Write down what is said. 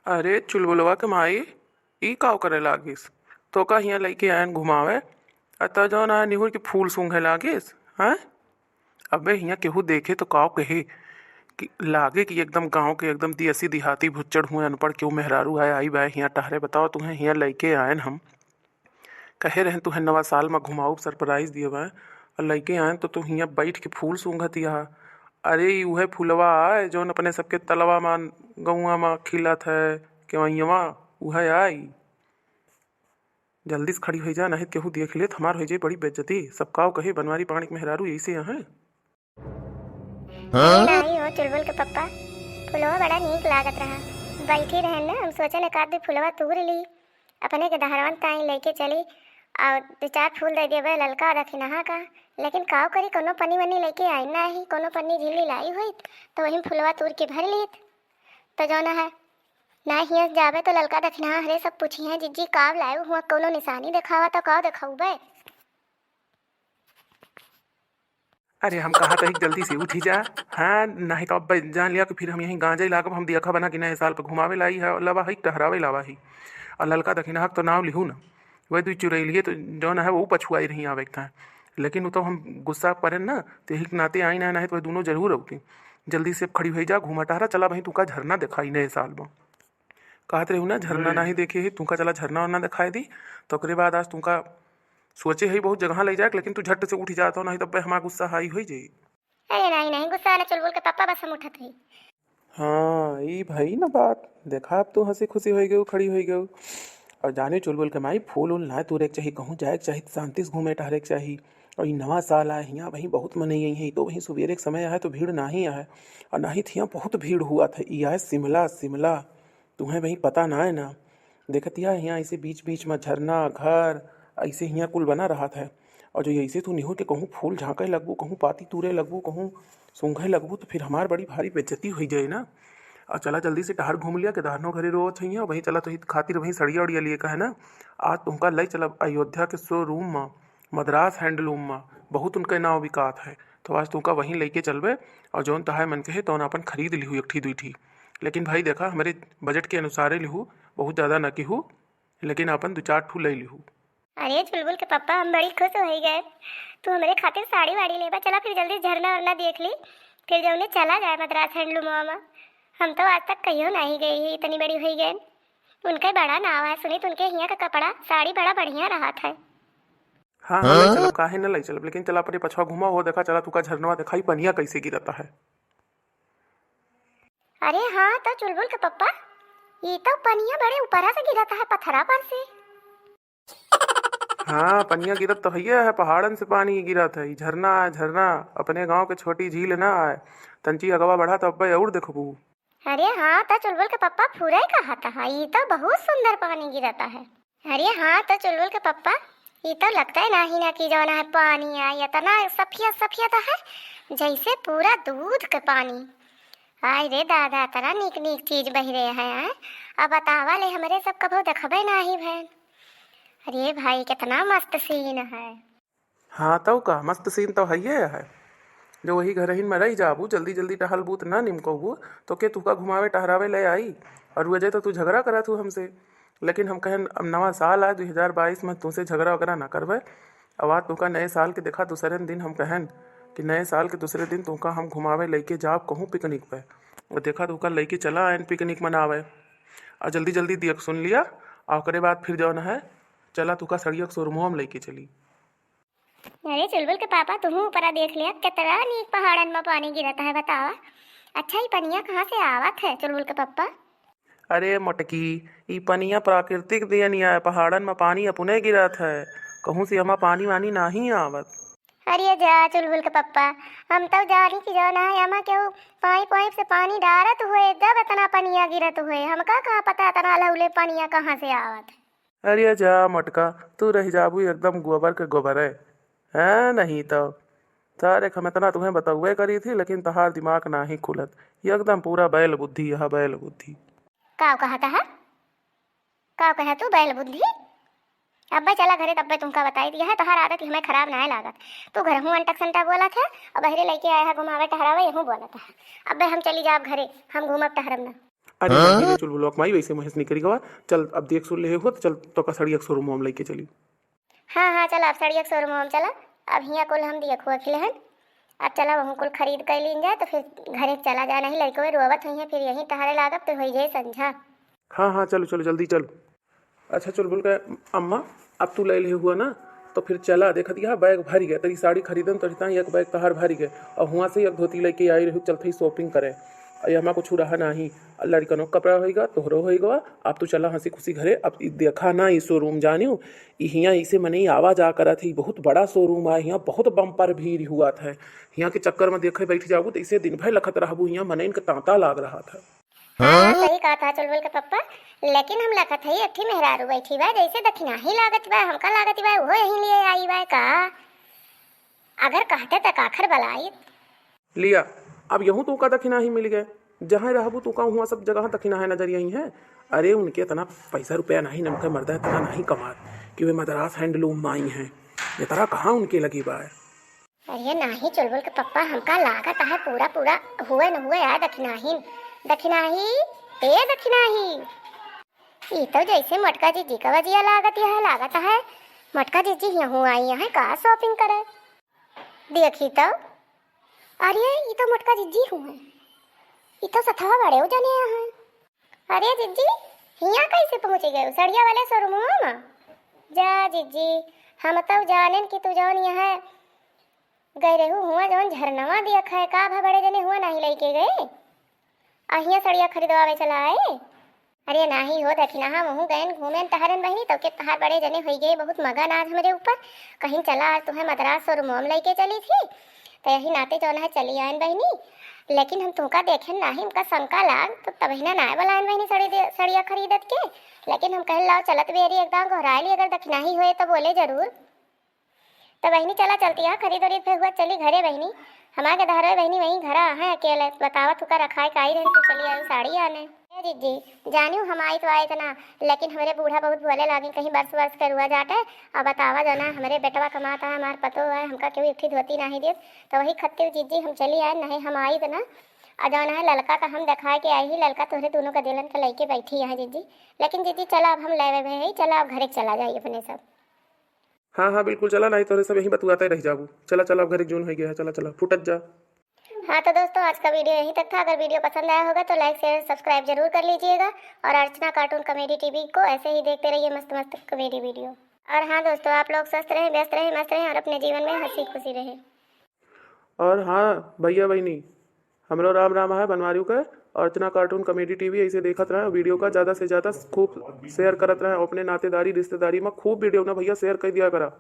अरे चुलबुलवा के माई, ई काव करे लागिस? तो का हियाँ लइके आयन घुमावे अत जौन आ निहुर के फूल सूंघे लागिस हैं? अबे हियाँ केहू देखे तो काव कहे कि लागे कि एकदम गांव के एकदम देसी देहाती भुच्चड़ हुए अनपढ़ क्यों मेहरारू आए आई बा हियाँ टहरे। बताओ तुम्हें हियाँ लइके आयन हम कहे रहन तुहे नवा साल में घुमाऊ सरप्राइज दिए बा और लइके आयन तो तू हियाँ बैठ के फूल सूंघत या। अरे ई उहे फूलवा आए जौन अपने सबके तलवा में गौवा में खिलत है केवइया उहे आई। जल्दी से खड़ी हो जा नहीं तो केहू देख ले तो हमार हो जाए बड़ी बेइज्जती। सब काव कहे बनवारी पानी के मेहरारू ऐसे यहाँ। अरे नाही हो चुलबुल के पप्पा, फुलवा बड़ा नीक लागत रहा। बैठी रहन ना, हम सोचल एक आध दो फुलवा तूर ली अपने के दहरवन ताई लेके चली और दो चार फूल दे देवे ललका रखिनहा का। लेकिन काव करी कोनो पन्नी वन्नी लेके आई ना ही, कोनो पन्नी झिल्ली लाई हुई तो वही फुलवा तूर के भर लीत। तो जो है ना हिया जावे तो ललका दखिनहा हरे सब पूछी हैं जिज्जी काव लाए हुआ कोनो निशानी दिखावा तो काव दिखाऊ बे। अरे हम कहा था जल्दी से उठी जा। हाँ नहीं तो अब जान लिया कि फिर हम यहीं गांजा ही लागब हम दिया बना कि नए साल पर घुमावे लाई है लवा ही टहरावे लावा ही। और ललका दखिना तो नाव लिहू ना वही तू चुरई लिए तो जौन है वो पछुआई रही आवे था। लेकिन वो तो हम गुस्सा पड़े ना तो यही नाते आई ना नहीं तो वह दोनों जरूर होती। जल्दी से खड़ी हो जा घूमा टहरा चला वहीं तू का झरना दिखाई नए साल में। कहत रहू ना झरना नहीं देखे ही तू का चला झरना वरना दिखाई दी। तो ओकरे बाद आज तू का सोचे ही बहुत जगह ले जाए लेकिन तू झट से उठ जाता हो नहीं तो हमारा गुस्सा हाई हो जाई। अरे नहीं नहीं गुस्सा वाला चुलबुल के पप्पा बस हम उठत हुई। हाँ ई भाई ना बात देखा अब तो हंसी खुशी हो गई खड़ी हो गई। और जाने चुलबुल के माई फूल उल ना तुरे के चाहिए कहूँ जाए के चाहिए शांति से घूमे टहरे के चाहिए। और ये नवा साल आए यहाँ वहीं बहुत मनई है तो वहीं सवेरे के समय आए तो भीड़ ना ही आए और ना ही थी यहाँ बहुत भीड़ हुआ था। ये आए शिमला शिमला तुम्हें वहीं पता ना है ना देखतिया यहाँ ऐसे बीच बीच में झरना घर ऐसे यहाँ कुल बना रहा था। और जो ऐसे तू निहो के कहूँ फूल झाँके लगबू कहूँ पाती तूरे लगबू कहूँ सूंघे लगबू तो फिर हमार बड़ी भारी बेइज्जती हो जाए ना। और चला जल्दी से टहर घूम लिया केदारनो घरे रो चाहिए वहीं चला तो खातिर वहीं सड़िया उड़िया लिए का है ना। आज तुमका लई चला अयोध्या के शोरूम में मद्रास हैंडलूम में बहुत उनके नाव विकात है। तो आज तुमका वहीं लेके चलबे और जौन तहाय मन के है तो अपन खरीद लिहू एक ठी दुई ठी। लेकिन भाई देखा हमारे बजट के अनुसार लिहू बहुत ज़्यादा न किहू लेकिन अपन दो चार ठू ले लिहू। अरे चुलबुल के पप्पा हम बड़ी खुश हो गए। तू हमारे खातिर साड़ी वाड़ी लेबा चला फिर जल्दी झरना वरना देख ली फिर जौने चला जाए मद्रास हैंडलूम में। हम तो आज तक कहीं नहीं गई ही इतनी बड़ी हुई गए। उनका बड़ा नाव है सुनी उनके यहाँ का कपड़ा साड़ी बड़ा बढ़िया रहा था। हाँ हाँ ले चलब काहे न ले चलब लेकिन चला पर पछवा घुमा हो देखा चला तुका झरनवा दिखाई पनिया कैसे गिरता है। अरे हाँ तो चुलबुल के पप्पा ये तो पनिया बड़े ऊपरा से गिरता है पत्थरा पर से। हाँ पनिया गिरत तो भैया है पहाड़न से पानी गिरत है झरना है झरना अपने गांव के छोटी झील ना है तंची अगवा बढ़ा तो अब और देखबू। अरे हाँ तो चुलबुल के पप्पा पूरा ही कहा था ये तो बहुत सुंदर पानी गिरता है। अरे हाँ तो चुलबुल के पप्पा ये तो लगता है नहीं ना कि जो ना है पानी है इतना सफेद सफेद है जैसे पूरा दूध के पानी। आय रे दादा तना नीक नीक चीज बह रहे हैं। अब बतावा ले हमारे सब कभो देखबे नहीं भैन। अरे भाई कितना मस्त सीन है। हाँ तो का मस्त सीन तो है जो वही घर ही में रही जाबू जल्दी जल्दी टहल बूत ना निमकबू तो के तुका घुमावे टहरावे ले आई। और वजह तो तू झगड़ा करा तू हमसे लेकिन हम कहें अब नवा साल आए 2022 में तुमसे झगड़ा वगैरह ना करवे। अब आज तुका नए साल के देखा दूसरे दिन हम कहें कि नए साल के दूसरे दिन तुमका हम घुमावे लेके जाब कहूँ पिकनिक पे और देखा तुका लेके चला आए पिकनिक मनावे। और जल्दी जल्दी दियक सुन लिया और ओकरे बाद फिर जौन है चला तुका सड़िया शोरूमों में लेके चली। अरे चुलबुल के पापा तुम ऊपरा देख लिया कितना नीक पहाड़न में पानी गिरता है बतावा। अच्छा ये पनिया कहाँ से आवत है चुलबुल के पप्पा? अरे मोटकी ई पनिया प्राकृतिक दियनिया है पहाड़न में पानी अपने गिरत है कहूँ से हमा पानी वानी नहीं आवत। अरे जा चुलबुल के पप्पा हम तो जानी कि जो ना है क्यों पाइप वाइप से पानी डारत हुए जब इतना पनिया गिरत हुए हमका कहाँ पता इतना लौले पनिया कहाँ से आवत है। अरे जा मटका तू रह जाबू एकदम गोबर के गोबर है नहीं तो सारे हम इतना तुम्हें बतावे करी थी लेकिन तहार दिमाग ना ही खुलत ये एकदम पूरा बैल बुद्धि यह बैल बुद्धि। काव कहा था काव कहा तू बैल बुद्धि। अब भाई चला घरे तब भाई तुमका बताई दिया है तोहार आदत हमें खराब ना है लागत। तू घर हूँ अंटक संटा बोला था और बहरे लेके आया है घुमावे टहरावे यहूँ बोला था। अब भाई हम चली जाब घरे हम घूमब टहरब ना। अरे नहीं रे चुलबुल माई वैसे महेश नहीं करी गवा। चल अब देख सुन ले हो तो चल तो का सड़िया शोरूम में लेके चली। हाँ हाँ चल अब सड़िया शोरूम हम चला। अब हियाँ कुल हम दिया खुआ खिले हैं। अब चला वहाँ कुल खरीद कर लीन जाए तो फिर घरे चला जाए। नहीं लड़कों रोवत हुई है फिर यहीं टहरे लागत तो हो जाए संझा। हाँ हाँ चलो चलो जल्दी चलो। अच्छा चुलबुल का अम्मा अब तू ले ले हुआ ना तो फिर चला देखा दिया बैग भरी गया तेरी साड़ी खरीदन तो एक बैग तहार भरी गए और हुआ से एक धोती लेके आई रही चलते ही शॉपिंग करे। और हमारा कुछ रहा नहीं लड़कनों कपड़ा होगा तोहरो होगा। अब तो चला हंसी खुशी घरे। अब देखा ना ये शोरूम जानियो यहाँ इसे मने आवाज आ करा थी बहुत बड़ा शोरूम है। यहाँ बहुत बम्पर भीड़ हुआ था। यहाँ के चक्कर में देखे बैठ जाबू तो इसे दिन भर लखत रहबू। यहाँ मने इनका तांता लाग रहा था। हाँ सही कहा था चुलबुल के पप्पा। लेकिन हम लखत है अठी मेहरारू बैठी बा जैसे दक्षिणा ही लागत बा हमका लागत बा वो यहीं लिए आई बा का। अगर कहते तक आखिर बलाई लिया। अब यूँ तो का दक्षिणा ही मिल गए। जहाँ रहबू तो का हुआ सब जगह दक्षिणा है नजर यही है। अरे उनके इतना पैसा रुपया नहीं नमक मर्दा इतना नहीं कमा कि वे मद्रास हैंडलूम में आई हैं। ये तरह कहाँ उनके लगी बा है। अरे नहीं चुलबुल के पप्पा हमका लागत है पूरा पूरा हुए न हुए आए दक्षिणा ही ए दक्षिणा ही। ये तो जैसे मटका जीजी का वजिया लागत है मटका जीजी यहाँ आई है कहाँ शॉपिंग करे देखी तो। अरे ये तो मटका जीजी हुए ये तो सथवा बड़े हो जाने यहाँ। अरे जीजी यहाँ कैसे पहुँचे गए सड़िया वाले शोरूम में जा जीजी। हम तो जाने कि तू जौन यहाँ गए रहू हुआ जौन झरनवा देख है का भा बड़े जने हुआ नहीं लेके गए अहिया सड़िया खरीदवावे चला आए। अरे नाही हो दखिना हम वहू गए घूमे टहरन बहनी तो के तहार बड़े जने हो गए बहुत मगन आज हमारे ऊपर कहीं चला आज तुम्हें मद्रास शोरूम लेके चली थी तो यही नाते जौन है चली आयन बहनी। लेकिन हम तुमका देखे नाही उनका शंका लाग तो तभी ना बोलायन बहनी सड़िया खरीदत के। लेकिन हम कह लाओ चलत बेरी एकदम घोराली अगर दक्षिणा ही हुए तो बोले जरूर तो बहनी चला चलती है खरीद वरीद फिर हुआ चली घरे बहनी। हमारे धारे बहनी वहीं घर है अकेले बतावा तुका रखाए का ही रही तू चली आई साड़ी आने। दीदी जानियो हम आई तो आए थे ना लेकिन हमारे बूढ़ा बहुत बोले लगे कहीं बरस कर हुआ जाटे और बतावा जो ना हमारे बेटवा कमाता है हमारे पतो है हमका क्यों इकट्ठी धोती नहीं दे तो वही खत्ते जीजी हम चली आए नहीं हम आई तो ना और जो है लड़का का हम दिखाए के आई ही लड़का तोहरे दोनों का दिलन का लेके बैठी है जीजी। लेकिन जीजी चला अब हम ले भाई चला अब घर चला जाइए अपने सब। हाँ हाँ बिल्कुल चला नहीं तो सब यही बतुआते रह जाबू। चला चला अब घर जून हो गया है। चला चला फुटत जा। हाँ तो दोस्तों आज का वीडियो यहीं तक था। अगर वीडियो पसंद आया होगा तो लाइक शेयर सब्सक्राइब जरूर कर लीजिएगा और अर्चना कार्टून कॉमेडी टीवी को ऐसे ही देखते रहिए मस्त मस्त कॉमेडी वीडियो। और हाँ दोस्तों आप लोग स्वस्थ रहें व्यस्त रहें मस्त रहें और अपने जीवन में हंसी खुशी रहें। और हाँ भैया बहनी हमरो राम राम है बनवारियों का अर्चना कार्टून कॉमेडी टीवी ऐसे देखत रहे वीडियो का ज़्यादा से ज़्यादा खूब शेयर करत रहे अपने नातेदारी रिश्तेदारी में खूब वीडियो ना भैया शेयर कर दिया करा।